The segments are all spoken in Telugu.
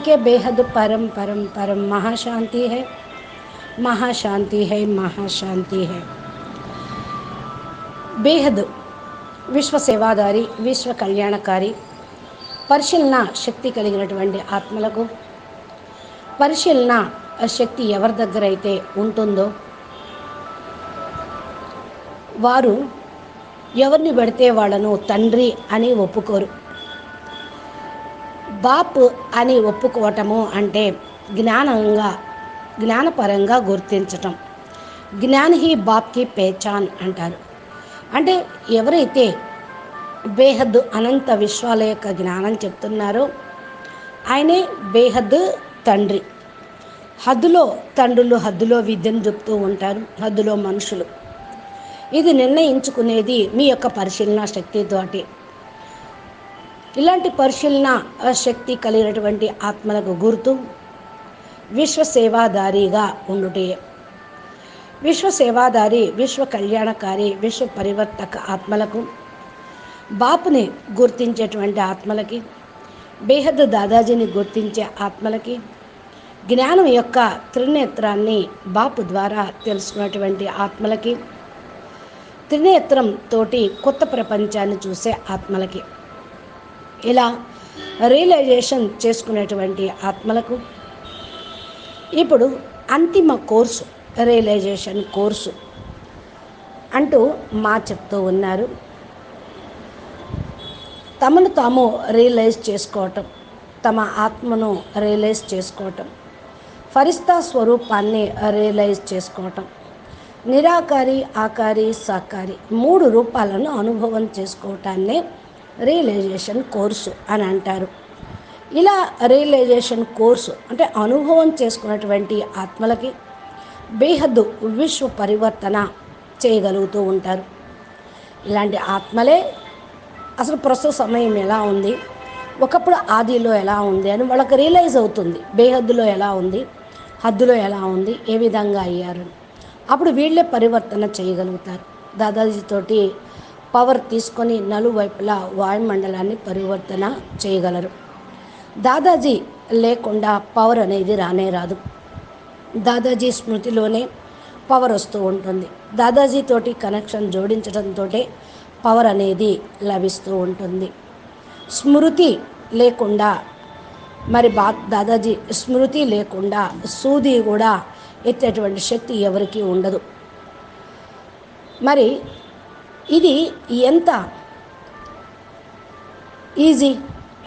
के बेहद परम परम परम महाशांति है, महाशांति है, महाशांति है। बेहद విశ్వ సేవాదారి, విశ్వ కళ్యాణకారి, పరిశీలన శక్తి కలిగినటువంటి ఆత్మలకు పరిశీలన శక్తి ఎవరి దగ్గర అయితే ఉంటుందో వారు ఎవరిని పెడితే వాళ్ళను తండ్రి అని ఒప్పుకోరు. బాప్ అని ఒప్పుకోవటము అంటే జ్ఞానపరంగా గుర్తించటం. జ్ఞాన్ హీ బాప్కి పేచాన్ అంటారు. అంటే ఎవరైతే బేహద్ అనంత విశ్వాల యొక్క జ్ఞానం చెప్తున్నారో ఆయనే బేహద్ తండ్రి. హద్దులో తండ్రులు హద్దులో విద్యను చెప్తూ ఉంటారు, హద్దులో మనుషులు. ఇది నిర్ణయించుకునేది మీ యొక్క పరిశీలన శక్తితోటి. ఇలాంటి పరిశీలన శక్తి కలిగినటువంటి ఆత్మలకు గుర్తు విశ్వ సేవాదారిగా ఉండుటే. విశ్వ సేవాదారి, విశ్వ కళ్యాణకారి, విశ్వ పరివర్తక ఆత్మలకు, బాపుని గుర్తించేటువంటి ఆత్మలకి, బేహద్ దాదాజీని గుర్తించే ఆత్మలకి, జ్ఞానం యొక్క త్రినేత్రాన్ని బాపు ద్వారా తెలుసుకున్నటువంటి ఆత్మలకి, త్రినేత్రం తోటి కొత్త ప్రపంచాన్ని చూసే ఆత్మలకి, ఇలా రియలైజేషన్ చేసుకునేటువంటి ఆత్మలకు ఇప్పుడు అంతిమ కోర్సు, రియలైజేషన్ కోర్సు అంటూ చెప్తూ ఉన్నారు. తమను తాము రియలైజ్ చేసుకోవటం, తమ ఆత్మను రియలైజ్ చేసుకోవటం, ఫరిస్తా స్వరూపాన్ని రియలైజ్ చేసుకోవటం, నిరాకారి, ఆకారి, సాకారి 3 రూపాలను అనుభవం చేసుకోవటాన్నే రియలైజేషన్ కోర్సు అని అంటారు. ఇలా రియలైజేషన్ కోర్సు అంటే అనుభవం చేసుకున్నటువంటి ఆత్మలకి బేహద్దు విశ్వ పరివర్తన చేయగలుగుతూ ఉంటారు. ఇలాంటి ఆత్మలే అసలు ప్రస్తుత సమయం ఎలా ఉంది, ఒకప్పుడు ఆదిలో ఎలా ఉంది అని వాళ్ళకి రియలైజ్ అవుతుంది. బేహద్దులో ఎలా ఉంది, హద్దులో ఎలా ఉంది, ఏ విధంగా అయ్యారు. అప్పుడు వీళ్ళే పరివర్తన చేయగలుగుతారు. దాదాజీతోటి పవర్ తీసుకొని నలువైపులా వాయుమండలాన్ని పరివర్తన చేయగలరు. దాదాజీ లేకుండా పవర్ అనేది రానే రాదు. దాదాజీ స్మృతిలోనే పవర్ వస్తూ ఉంటుంది. దాదాజీతోటి కనెక్షన్ జోడించడంతో పవర్ అనేది లభిస్తూ ఉంటుంది. స్మృతి లేకుండా మరి దాదాజీ స్మృతి లేకుండా సూది కూడా ఎత్తేటువంటి శక్తి ఎవరికీ ఉండదు. మరి ఇది ఎంత ఈజీ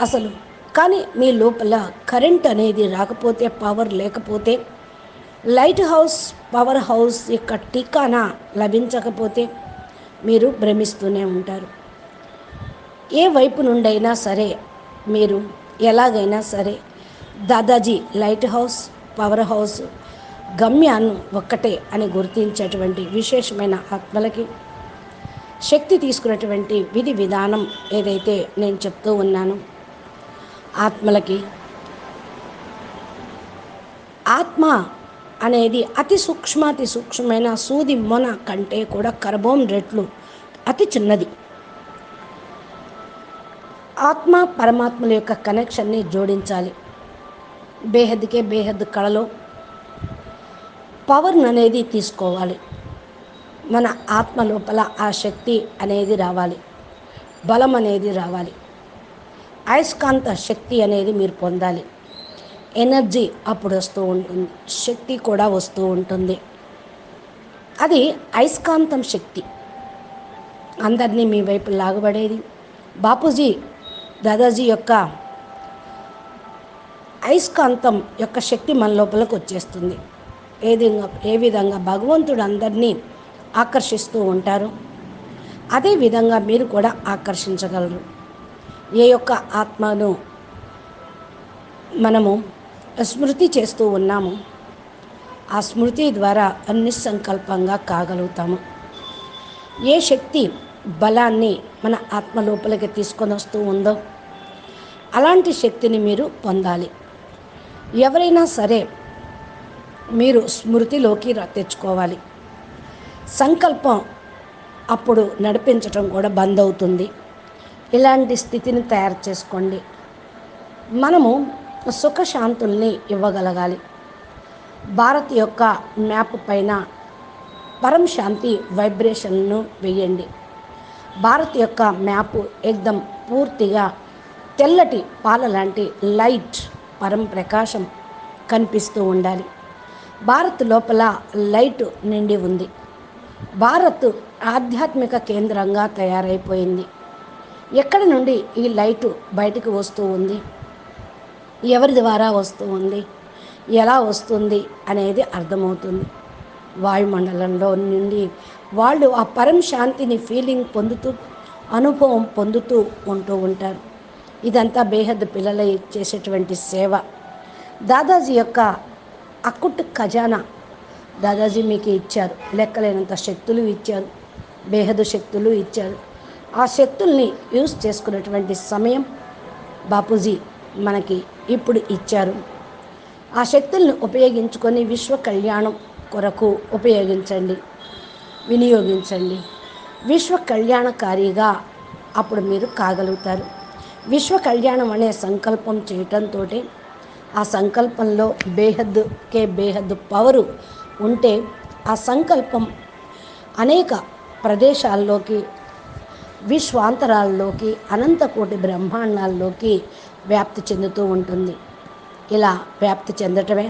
అసలు. కానీ మీ లోపల కరెంట్ అనేది రాకపోతే, పవర్ లేకపోతే, లైట్ హౌస్, పవర్ హౌస్ యొక్క ఠికానా లభించకపోతే మీరు భ్రమిస్తూనే ఉంటారు. ఏ వైపు నుండైనా సరే మీరు ఎలాగైనా సరే Dadaji light house, power house గమ్యాన్ని ఒక్కటే అని గుర్తించేటువంటి విశేషమైన ఆత్మలకి శక్తి తీసుకున్నటువంటి విధి విధానం ఏదైతే నేను చెప్తూ ఉన్నానో ఆత్మలకి, ఆత్మ అనేది అతి సూక్ష్మమైన సూది మొన కంటే కూడా కార్బన్ రెట్లు అతి చిన్నది. ఆత్మ పరమాత్మల యొక్క కనెక్షన్ని జోడించాలి. బేహద్కే బేహద్ కళలో పవర్ అనేది తీసుకోవాలి. మన ఆత్మ లోపల ఆ శక్తి అనేది రావాలి, బలం అనేది రావాలి, అయస్కాంత శక్తి అనేది మీరు పొందాలి. ఎనర్జీ అప్పుడు వస్తూ ఉంటుంది, శక్తి కూడా వస్తూ ఉంటుంది. అది అయస్కాంతం శక్తి, అందరినీ మీ వైపు లాగబడేది. బాపూజీ దాదాజీ యొక్క అయస్కాంతం యొక్క శక్తి మన లోపలికి వచ్చేస్తుంది. ఏ విధంగా భగవంతుడు అందరినీ ఆకర్షిస్తూ ఉంటారో అదే విధంగా మీరు కూడా ఆకర్షించగలరు. ఏ యొక్క ఆత్మను మనము స్మృతి చేస్తూ ఉన్నాము ఆ స్మృతి ద్వారా నిస్సంకల్పంగా కాగలుగుతాము. ఏ శక్తి బలాన్ని మన ఆత్మ లోపలికి తీసుకొని వస్తూ ఉందో అలాంటి శక్తిని మీరు పొందాలి. ఎవరైనా సరే మీరు స్మృతిలోకి తెచ్చుకోవాలి. సంకల్పం అప్పుడు నడిపించటం కూడా బంద్ అవుతుంది. ఇలాంటి స్థితిని తయారు చేసుకోండి. మనము సుఖశాంతుల్ని ఇవ్వగలగాలి. భారత్ యొక్క మ్యాప్ పైన పరం శాంతి వైబ్రేషన్ను వేయండి. భారత్ యొక్క మ్యాప్ ఎగ్దం పూర్తిగా తెల్లటి పాల లాంటి లైట్ పరం ప్రకాశం కనిపిస్తూ ఉండాలి. భారత్ లోపల లైట్ నిండి ఉంది. భారత్ ఆధ్యాత్మిక కేంద్రంగా తయారైపోయింది. ఎక్కడి నుండి ఈ లైటు బయటకు వస్తూ ఉంది, ఎవరి ద్వారా వస్తూ ఉంది, ఎలా వస్తుంది అనేది అర్థమవుతుంది. వాయుమండలంలో నుండి వాళ్ళు ఆ పరం శాంతిని ఫీలింగ్ పొందుతూ, అనుభవం పొందుతూ ఉంటూ ఉంటారు. ఇదంతా బేహద్ పిల్లల చేసేటువంటి సేవ. దాదాజీ యొక్క అక్కుట్ ఖజానా దాదాజీ మీకు ఇచ్చారు. లెక్కలేనంత శక్తులు ఇచ్చారు, బేహద్ శక్తులు ఇచ్చారు. ఆ శక్తుల్ని యూజ్ చేసుకునేటువంటి సమయం బాపూజీ మనకి ఇప్పుడు ఇచ్చారు. ఆ శక్తుల్ని ఉపయోగించుకొని విశ్వ కళ్యాణం కొరకు ఉపయోగించండి, వినియోగించండి. విశ్వ కళ్యాణకారిగా అప్పుడు మీరు కాగలుగుతారు. విశ్వ కళ్యాణం అనే సంకల్పం చేయటంతో ఆ సంకల్పంలో బేహద్ పవరు ఉంటే ఆ సంకల్పం అనేక ప్రదేశాల్లోకి, విశ్వాంతరాల్లోకి, అనంతకోటి బ్రహ్మాండాల్లోకి వ్యాప్తి చెందుతూ ఉంటుంది. ఇలా వ్యాప్తి చెందటమే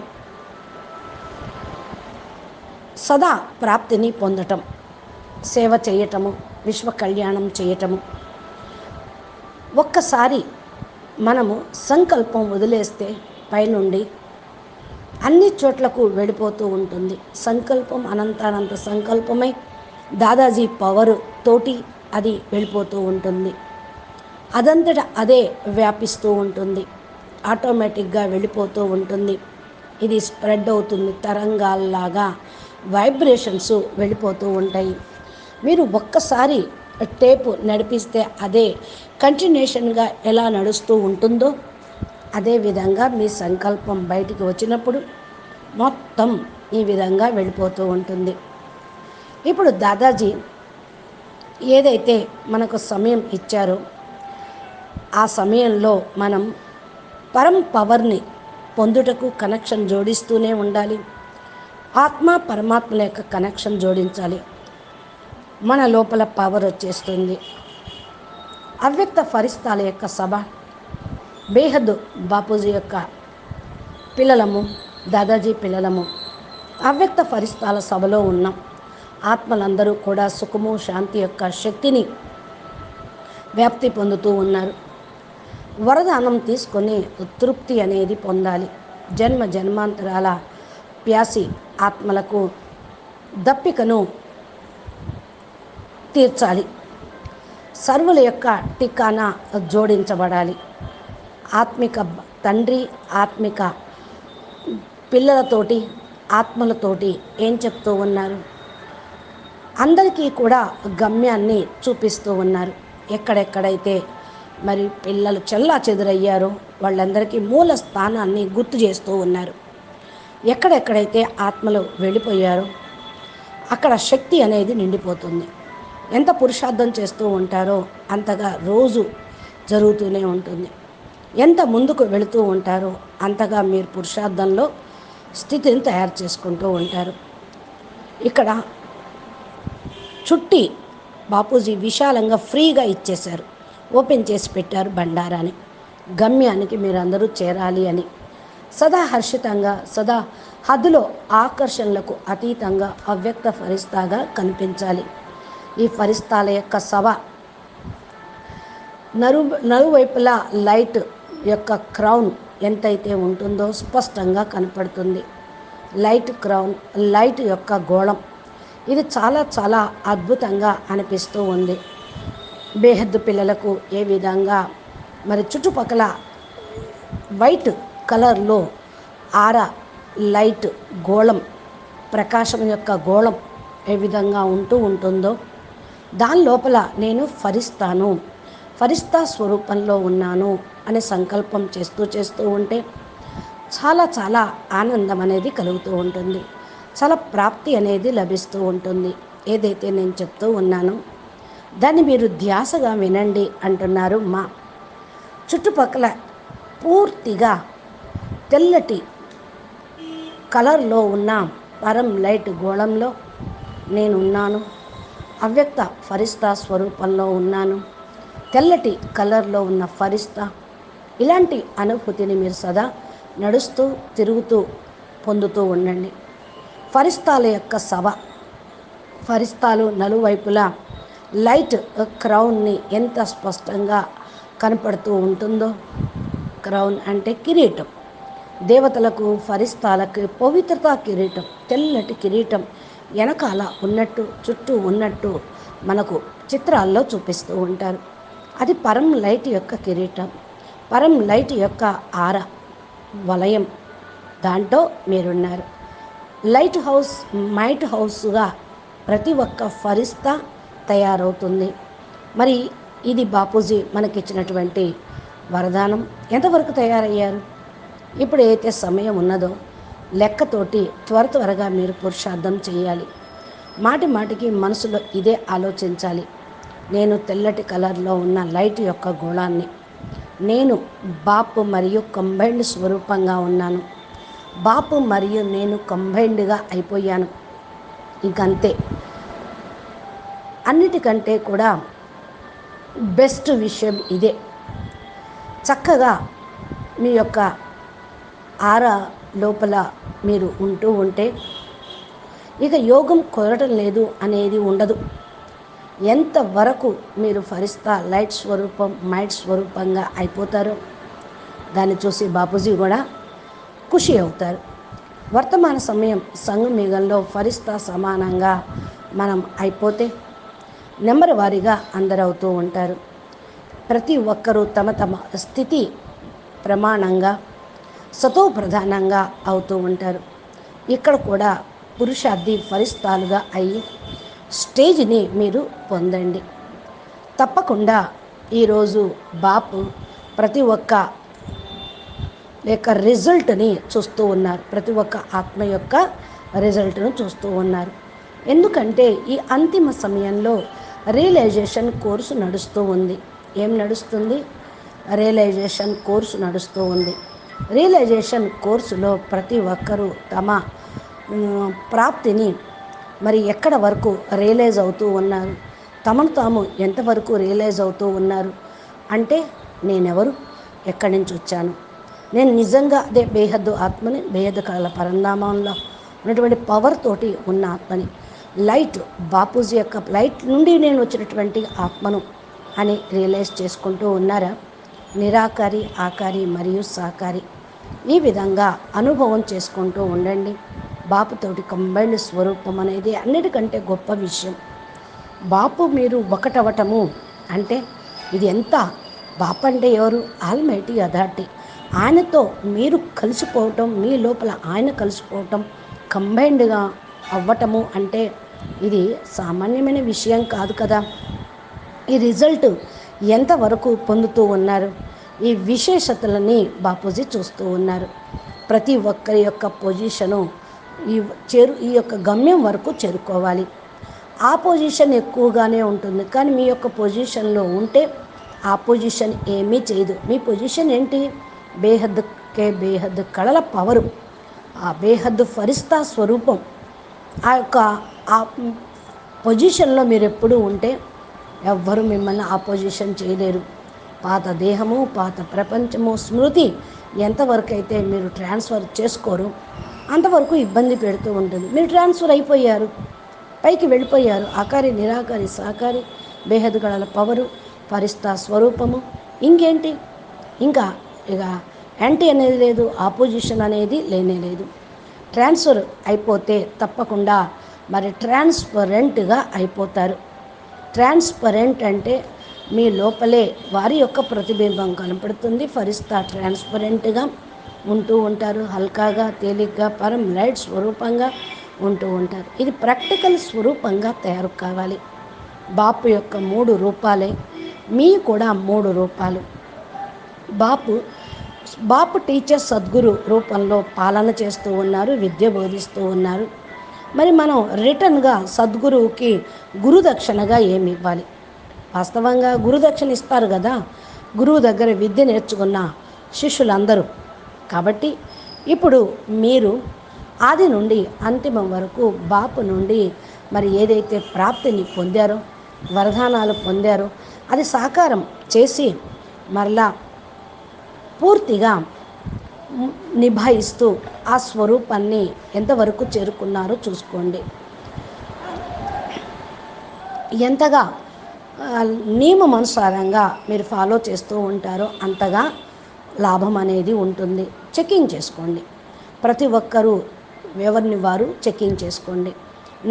సదా ప్రాప్తిని పొందటం, సేవ చేయటము, విశ్వ కళ్యాణం చేయటము. ఒక్కసారి మనము సంకల్పం వదిలేస్తే పైనుండి అన్ని చోట్లకు వెళ్ళిపోతూ ఉంటుంది. సంకల్పం అనంతానంత సంకల్పమై దాదాజీ పవర్ తోటి అది వెళ్ళిపోతూ ఉంటుంది. అదంతటా అదే వ్యాపిస్తూ ఉంటుంది, ఆటోమేటిక్గా వెళ్ళిపోతూ ఉంటుంది. ఇది స్ప్రెడ్ అవుతుంది, తరంగాల్లాగా వైబ్రేషన్స్ వెళ్ళిపోతూ ఉంటాయి. మీరు ఒక్కసారి టేపు నడిపిస్తే అదే కంటిన్యూషన్గా ఎలా నడుస్తూ ఉంటుందో అదేవిధంగా మీ సంకల్పం బయటికి వచ్చినప్పుడు మొత్తం ఈ విధంగా వెళ్ళిపోతూ ఉంటుంది. ఇప్పుడు దాదాజీ ఏదైతే మనకు సమయం ఇచ్చారో ఆ సమయంలో మనం పరం పవర్ని పొందుటకు కనెక్షన్ జోడిస్తూనే ఉండాలి. ఆత్మ పరమాత్మల యొక్క కనెక్షన్ జోడించాలి. మన లోపల పవర్ వచ్చేస్తుంది. అవ్యక్త ఫరిస్తాల యొక్క సభ, బేహద్ బాపూజీ యొక్క పిల్లలము, దాదాజీ పిల్లలము అవ్యక్త ఫరిస్తాల సభలో ఉన్నాం. ఆత్మలందరూ కూడా సుఖము శాంతి యొక్క శక్తిని వ్యాప్తి పొందుతూ ఉన్నారు. వరదానం తీసుకొని తృప్తి అనేది పొందాలి. జన్మ జన్మాంతరాల ప్యాసి ఆత్మలకు దప్పికను తీర్చాలి. సర్వుల యొక్క టికానా జోడించబడాలి. ఆత్మిక తండ్రి ఆత్మిక పిల్లలతోటి, ఆత్మలతోటి ఏం చెప్తూ ఉన్నారు? అందరికీ కూడా గమ్యాన్ని చూపిస్తూ ఉన్నారు. ఎక్కడెక్కడైతే మరి పిల్లలు చెల్లా చెదురయ్యారో వాళ్ళందరికీ మూల స్థానాన్ని గుర్తు చేస్తూ ఉన్నారు. ఎక్కడెక్కడైతే ఆత్మలు వెళ్ళిపోయారో అక్కడ శక్తి అనేది నిండిపోతుంది. ఎంత పురుషార్థం చేస్తూ ఉంటారో అంతగా రోజు జరుగుతూనే ఉంటుంది. ఎంత ముందుకు వెళుతూ ఉంటారో అంతగా మీరు పురుషార్థంలో స్థితిని తయారు చేసుకుంటూ ఉంటారు. ఇక్కడ చుట్టి బాపూజీ విశాలంగా ఫ్రీగా ఇచ్చేశారు, ఓపెన్ చేసి పెట్టారు బండారాన్ని. గమ్యానికి మీరందరూ చేరాలి అని సదా హర్షితంగా, సదా హద్దులో ఆకర్షణలకు అతీతంగా అవ్యక్త ఫరిస్తాగా కనిపించాలి. ఈ ఫరిస్తాల యొక్క సభ నలువైపులా లైట్ యొక్క క్రౌన్ ఎంతైతే ఉంటుందో స్పష్టంగా కనపడుతుంది. లైట్ క్రౌన్, లైట్ యొక్క గోళం, ఇది చాలా చాలా అద్భుతంగా అనిపిస్తూ ఉంది. బేహద్ పిల్లలకు ఏ విధంగా మరి చుట్టుపక్కల వైట్ కలర్లో ఆరా లైట్ గోళం, ప్రకాశం యొక్క గోళం ఏ విధంగా ఉంటుందో దాని లోపల నేను ఫరిస్తా స్వరూపంలో ఉన్నాను అనే సంకల్పం చేస్తూ ఉంటే చాలా చాలా ఆనందం అనేది కలుగుతూ ఉంటుంది. చాలా ప్రాప్తి అనేది లభిస్తూ ఉంటుంది. ఏదైతే నేను చెప్తూ ఉన్నానో దాన్ని మీరు ధ్యాసగా వినండి అంటున్నారు. మా చుట్టుపక్కల పూర్తిగా తెల్లటి కలర్లో ఉన్న పరం లైట్ గోళంలో నేను ఉన్నాను. అవ్యక్త ఫరిస్తా స్వరూపంలో ఉన్నాను. తెల్లటి కలర్లో ఉన్న ఫరిస్తా. ఇలాంటి అనుభూతిని మీరు సదా నడుస్తూ తిరుగుతూ పొందుతూ ఉండండి. ఫరిస్తాల యొక్క సభ, ఫరిస్తాలు నలువైపులా లైట్ క్రౌన్ని ఎంత స్పష్టంగా కనపడుతూ ఉంటుందో. క్రౌన్ అంటే కిరీటం. దేవతలకు ఫరిస్తాలకు పవిత్రతా కిరీటం, తెల్లటి కిరీటం వెనకాల ఉన్నట్టు చుట్టూ ఉన్నట్టు మనకు చిత్రాల్లో చూపిస్తూ ఉంటారు. అది పరం లైట్ యొక్క కిరీటం, పరం లైట్ యొక్క ఆర వలయం. దాంట్లో మీరున్నారు. లైట్ హౌస్ మైట్ హౌస్గా ప్రతి ఒక్క ఫరిస్తా తయారవుతుంది. మరి ఇది బాపూజీ మనకిచ్చినటువంటి వరదానం. ఎంతవరకు తయారయ్యారు? ఇప్పుడు ఏదైతే సమయం ఉన్నదో లెక్కతోటి త్వరగా మీరు పురుషార్థం చేయాలి. మాటి మాటికి మనసులో ఇదే ఆలోచించాలి. నేను తెల్లటి కలర్లో ఉన్న లైట్ యొక్క గోళాన్ని, నేను బాపు మరియు కంబైన్డ్ స్వరూపంగా ఉన్నాను. బాపు మరియు నేను కంబైన్డ్గా అయిపోయాను. ఇంకంతే. అన్నిటికంటే కూడా బెస్ట్ విషయం ఇదే. చక్కగా మీ యొక్క ఆరా లోపల మీరు ఉంటూ ఉంటే ఇక యోగం కుదరటం లేదు అనేది ఉండదు. ఎంతవరకు మీరు ఫరిస్తా లైట్ స్వరూపం మైట్ స్వరూపంగా అయిపోతారో దాన్ని చూసి బాపూజీ కూడా ఖుషి అవుతారు. వర్తమాన సమయం సంగమయుగంలో ఫరిస్తా సమానంగా మనం అయిపోతే నెంబర్ వారీగా అందరూ అవుతూ ఉంటారు. ప్రతి ఒక్కరూ తమ తమ స్థితి ప్రమాణంగా సతో ప్రధానంగా అవుతూ ఉంటారు. ఇక్కడ కూడా పురుషార్థి ఫరిస్తాలుగా అయ్యి స్టేజ్ని మీరు పొందండి. తప్పకుండా ఈరోజు బాపు ప్రతి ఒక్క రిజల్ట్ని చూస్తూ ఉన్నారు. ప్రతి ఒక్క ఆత్మ యొక్క రిజల్ట్ను చూస్తూ ఉన్నారు. ఎందుకంటే ఈ అంతిమ సమయంలో రియలైజేషన్ కోర్సు నడుస్తూ ఉంది. ఏం నడుస్తుంది? రియలైజేషన్ కోర్సు నడుస్తూ ఉంది. రియలైజేషన్ కోర్సులో ప్రతి ఒక్కరూ తమ ప్రాప్తిని మరి ఎక్కడ వరకు రియలైజ్ అవుతూ ఉన్నారు, తమను తాము ఎంతవరకు రియలైజ్ అవుతూ ఉన్నారు అంటే, నేనెవరు, ఎక్కడి నుంచి వచ్చాను, నేను నిజంగా అదే బేహద్దు ఆత్మని, బేహద్దు కళల పరంధామంలో ఉన్నటువంటి పవర్ తోటి ఉన్న ఆత్మని, లైట్ బాపూజీ యొక్క లైట్ నుండి నేను వచ్చినటువంటి ఆత్మను అని రియలైజ్ చేసుకుంటూ ఉన్నారా? నిరాకారి, ఆకారి మరియు సాకారి ఈ విధంగా అనుభవం చేసుకుంటూ ఉండండి. బాపుతోటి కంబైన్డ్ స్వరూపం అనేది అన్నిటికంటే గొప్ప విషయం. బాపు మీరు ఒకటవటము అంటే ఇది ఎంత? బాపు అంటే ఎవరు? Almighty authority. ఆయనతో మీరు కలిసిపోవటం, మీ లోపల ఆయన కలిసిపోవటం, కంబైన్డ్గా అవ్వటము అంటే ఇది సామాన్యమైన విషయం కాదు కదా. ఈ రిజల్ట్ ఎంతవరకు పొందుతూ ఉన్నారు? ఈ విశేషతలని బాపూజీ చూస్తూ ఉన్నారు. ప్రతి ఒక్కరి యొక్క పొజిషను ఈ యొక్క గమ్యం వరకు చేరుకోవాలి. ఆ పొజిషన్ ఎక్కువగానే ఉంటుంది, కానీ మీ యొక్క పొజిషన్లో ఉంటే ఆ పొజిషన్ ఏమీ చేయదు. మీ పొజిషన్ ఏంటి? బేహద్ కళల పవరు, ఆ బేహద్ ఫరిస్తా స్వరూపం. ఆ పొజిషన్లో మీరు ఎప్పుడూ ఉంటే ఎవ్వరూ మిమ్మల్ని ఆపోజిషన్ చేయలేరు. పాత దేహము, పాత ప్రపంచము, స్మృతి ఎంతవరకు అయితే మీరు ట్రాన్స్ఫర్ చేసుకోరు అంతవరకు ఇబ్బంది పెడుతూ ఉంటుంది. మీరు ట్రాన్స్ఫర్ అయిపోయారు, పైకి వెళ్ళిపోయారు. ఆకారి, నిరాకారి, సాకారి, బేహద్ గళాల పవరు, ఫరిస్తా స్వరూపము. ఇంకేంటి? ఇంకా ఇక యాంటీ అనేది లేదు, ఆపోజిషన్ అనేది లేనే లేదు. ట్రాన్స్ఫర్ అయిపోతే తప్పకుండా మరి ట్రాన్స్పరెంట్గా అయిపోతారు. ట్రాన్స్పరెంట్ అంటే మీ లోపలే వారి యొక్క ప్రతిబింబం కనపడుతుంది. ఫరిస్తా ట్రాన్స్పరెంట్గా ఉంటూ ఉంటారు, హల్కాగా, తేలిగ్గా, పరం లైట్ స్వరూపంగా ఉంటూ ఉంటారు. ఇది ప్రాక్టికల్ స్వరూపంగా తయారు కావాలి. బాపు యొక్క 3 రూపాలే మీ కూడా 3 రూపాలు. బాపు టీచర్ సద్గురు రూపంలో పాలన చేస్తూ ఉన్నారు, విద్య బోధిస్తూ ఉన్నారు. మరి మనం రిటర్న్గా సద్గురువుకి గురుదక్షిణగా ఏమి ఇవ్వాలి? వాస్తవంగా గురుదక్షిణ ఇస్తారు కదా గురువు దగ్గర విద్య నేర్చుకున్న శిష్యులందరూ. కాబట్టి ఇప్పుడు మీరు ఆది నుండి అంతిమం వరకు బాపు నుండి మరి ఏదైతే ప్రాప్తిని పొందారో, వరదానాలు పొందారో అది సాకారం చేసి మరలా పూర్తిగా నిభాయిస్తూ ఆ స్వరూపాన్ని ఎంతవరకు చేరుకున్నారో చూసుకోండి. ఎంతగా నియమమనుసారంగా మీరు ఫాలో చేస్తూ ఉంటారో అంతగా లాభం అనేది ఉంటుంది. చెకింగ్ చేసుకోండి. ప్రతి ఒక్కరూ ఎవరిని వారు చెకింగ్ చేసుకోండి.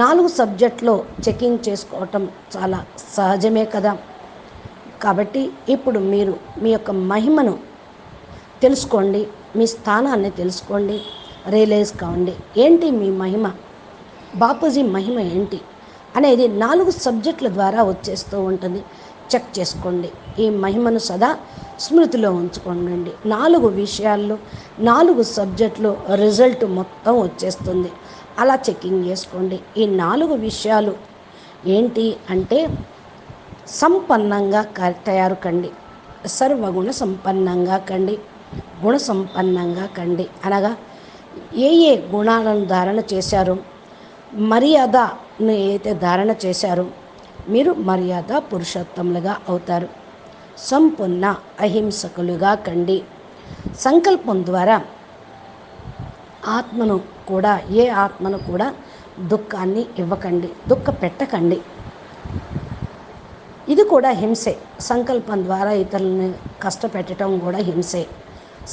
4 సబ్జెక్ట్లో చెకింగ్ చేసుకోవటం చాలా సహజమే కదా. కాబట్టి ఇప్పుడు మీరు మీ యొక్క మహిమను తెలుసుకోండి, మీ స్థానాన్ని తెలుసుకోండి, రియలైజ్ కావండి. ఏంటి మీ మహిమ, బాపూజీ మహిమ ఏంటి అనేది 4 సబ్జెక్టుల ద్వారా వచ్చేస్తూ ఉంటుంది. చెక్ చేసుకోండి. ఈ మహిమను సదా స్మృతిలో ఉంచుకోండి. 4 విషయాల్లో 4 సబ్జెక్టులో రిజల్ట్ మొత్తం వచ్చేస్తుంది. అలా చెకింగ్ చేసుకోండి. ఈ 4 విషయాలు ఏంటి అంటే, సంపన్నంగా తయారు కండి, సర్వగుణ సంపన్నంగా కండి, గుణ సంపన్నంగా కండి. అనగా ఏ ఏ గుణాలను ధారణ చేశారో, మర్యాదను ఏదైతే ధారణ చేశారో మీరు మర్యాద పురుషోత్తములుగా అవుతారు. సంపూర్ణ అహింసకులుగా కండి. సంకల్పం ద్వారా ఆత్మను కూడా, ఏ ఆత్మను కూడా దుఃఖాన్ని ఇవ్వకండి, దుఃఖ పెట్టకండి. ఇది కూడా హింసే. సంకల్పం ద్వారా ఇతరులని కష్టపెట్టడం కూడా హింసే.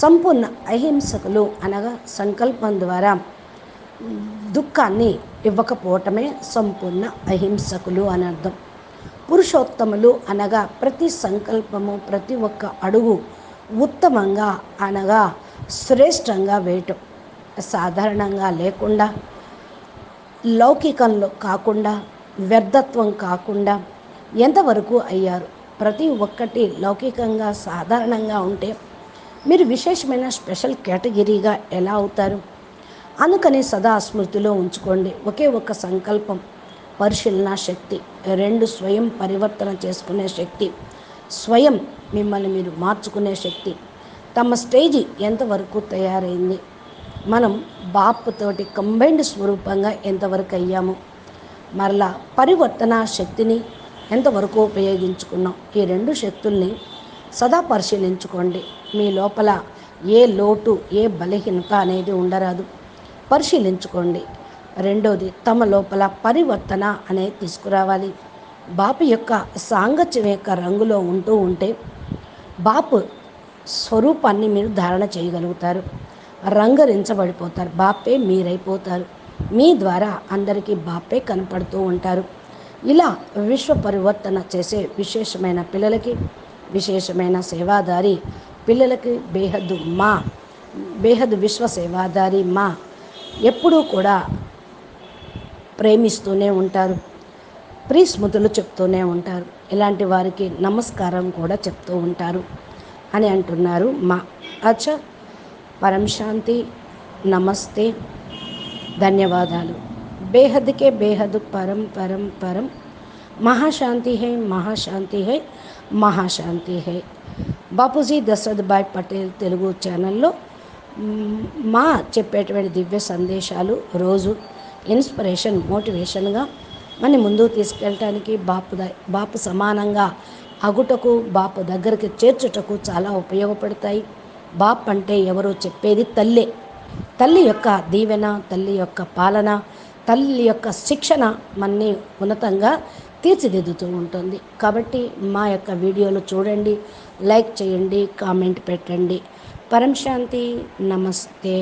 సంపూర్ణ అహింసకులు అనగా సంకల్పం ద్వారా దుఃఖాన్ని ఇవ్వకపోవటమే సంపూర్ణ అహింసకులు అని అర్థం. పురుషోత్తములు అనగా ప్రతి సంకల్పము, ప్రతి ఒక్క అడుగు ఉత్తమంగా అనగా శ్రేష్టంగా వేయటం, సాధారణంగా లేకుండా, లౌకికంలో కాకుండా, వ్యర్థత్వం కాకుండా ఎంతవరకు అయ్యారు. ప్రతి ఒక్కటి లౌకికంగా సాధారణంగా ఉంటే మీరు విశేషమైన స్పెషల్ కేటగిరీగా ఎలా అవుతారు? అందుకని సదా స్మృతిలో ఉంచుకోండి. ఒకే ఒక్క సంకల్పం పరిశీలన శక్తి, 2 స్వయం పరివర్తన చేసుకునే శక్తి, స్వయం మిమ్మల్ని మీరు మార్చుకునే శక్తి. తమ స్టేజి ఎంతవరకు తయారైంది, మనం బాపుతోటి కంబైన్డ్ స్వరూపంగా ఎంతవరకు అయ్యాము, మరలా పరివర్తన శక్తిని ఎంతవరకు ఉపయోగించుకున్నాం. ఈ 2 శక్తుల్ని సదా పరిశీలించుకోండి. మీ లోపల ఏ లోటు, ఏ బలహీనత అనేది ఉండరాదు. పరిశీలించుకోండి. రెండోది, తమ లోపల పరివర్తన అనేది తీసుకురావాలి. బాపు యొక్క సాంగత్యం యొక్క రంగులో ఉంటూ ఉంటే బాపు స్వరూపాన్ని మీరు ధారణ చేయగలుగుతారు. రంగరించబడిపోతారు. బాపే మీరైపోతారు. మీ ద్వారా అందరికీ బాపే కనపడుతూ ఉంటారు. ఇలా విశ్వ పరివర్తన చేసే విశేషమైన పిల్లలకి, విశేషమైన సేవాదారి పిల్లలకి బేహద్దు విశ్వ సేవాదారి మా ఎప్పుడూ కూడా ప్రేమిస్తూనే ఉంటారు, ప్రీస్మృతులు చెప్తూనే ఉంటారు. ఇలాంటి వారికి నమస్కారం కూడా చెప్తూ ఉంటారు అని అంటున్నారు మా. అచ్చా, పరం శాంతి, నమస్తే, ధన్యవాదాలు. బేహద్కే బేహద్ పరం పరం పరం, మహాశాంతి హై, మహాశాంతి హై, మహాశాంతి హై. బాపూజీ దశరథ్ భాయ్ పటేల్ తెలుగు ఛానల్లో మా చెప్పేటువంటి దివ్య సందేశాలు రోజు ఇన్స్పిరేషన్, మోటివేషన్గా మన ముందుకు తీసుకెళ్ళటానికి, బాపు సమానంగా అగుటకు, బాపు దగ్గరికి చేర్చుటకు చాలా ఉపయోగపడతాయి. బాప్ అంటే ఎవరో చెప్పేది తల్లే. తల్లి యొక్క దీవెన, తల్లి యొక్క పాలన, తల్లి యొక్క శిక్షణ మన్ని ఉన్నతంగా తీర్చిదిద్దుతూ ఉంటుంది. కాబట్టి మా యొక్క వీడియోలు చూడండి, లైక్ చేయండి, కామెంట్ పెట్టండి. పరం శాంతి, నమస్తే.